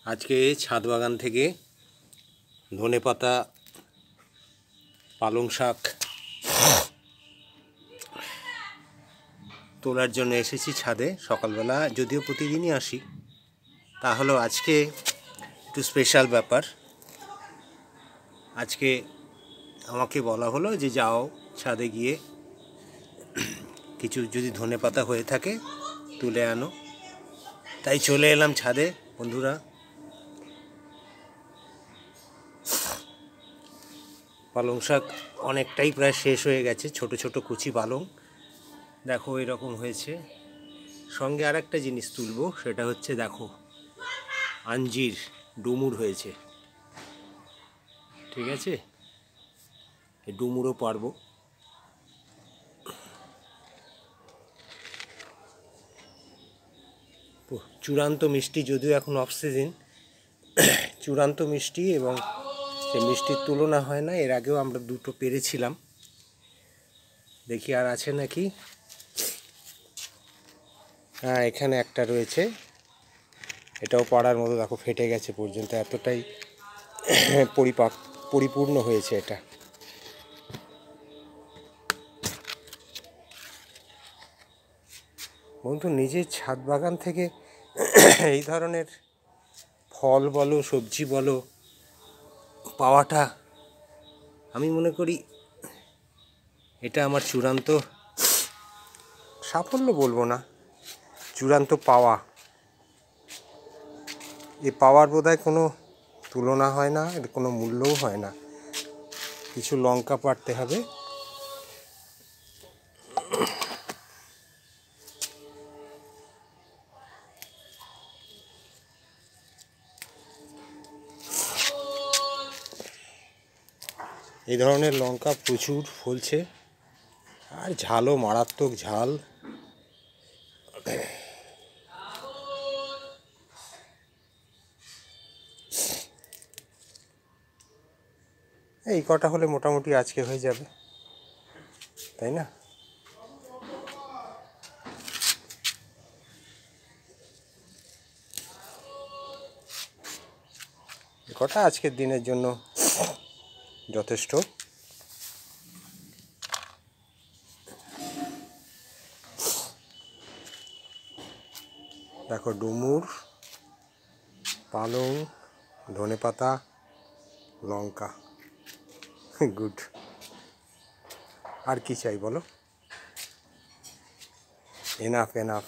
আজকে ছাদ বাগান থেকে ধনেপাতা, পালং শাক তোলার জন্য এসেছি ছাদে। সকালবেলা যদিও প্রতিদিনই আসি, তাহলেও আজকে একটু স্পেশাল ব্যাপার। আজকে আমাকে বলা হলো যে যাও ছাদে গিয়ে কিছু যদি ধনেপাতা হয়ে থাকে তুলে আনো। তাই চলে এলাম ছাদে। বন্ধুরা, পালং শাক অনেকটাই প্রায় শেষ হয়ে গেছে। ছোট ছোট কুচি পালং দেখো এরকম হয়েছে। সঙ্গে আর একটা জিনিস তুলবো, সেটা হচ্ছে দেখো আঞ্জির ডুমুর হয়েছে। ঠিক আছে, এই ডুমুরও পারবো। চূড়ান্ত মিষ্টি, যদিও এখন অফ সিজন, চূড়ান্ত মিষ্টি এবং সে মিষ্টির তুলনা হয় না। এর আগেও আমরা দুটো পেরেছিলাম, দেখি আর আছে নাকি। হ্যাঁ, এখানে একটা রয়েছে, এটাও পাড়ার মতো। দেখো ফেটে গেছে পর্যন্ত, এতটাই পরিপূর্ণ হয়েছে এটা। বন্ধু, নিজের ছাদ বাগান থেকে এই ধরনের ফল বলো, সবজি বলো পাওয়াটা, আমি মনে করি এটা আমার চূড়ান্ত সাফল্য বলবো না, চূড়ান্ত পাওয়া। এই পাওয়ার বোধহয় কোনো তুলনা হয় না, এর কোনো মূল্যও হয় না। কিছু লঙ্কা পাড়তে হবে। এই ধরনের লঙ্কা প্রচুর ফলছে, আর ঝালও মারাত্মক ঝাল। এই কটা হলে মোটামুটি আজকে হয়ে যাবে, তাই না? এই কটা আজকের দিনের জন্য যথেষ্ট। দেখো ডুমুর, পালং, ধনেপাতা, লঙ্কা, গুড। আর কি চাই বলো? Enough enough.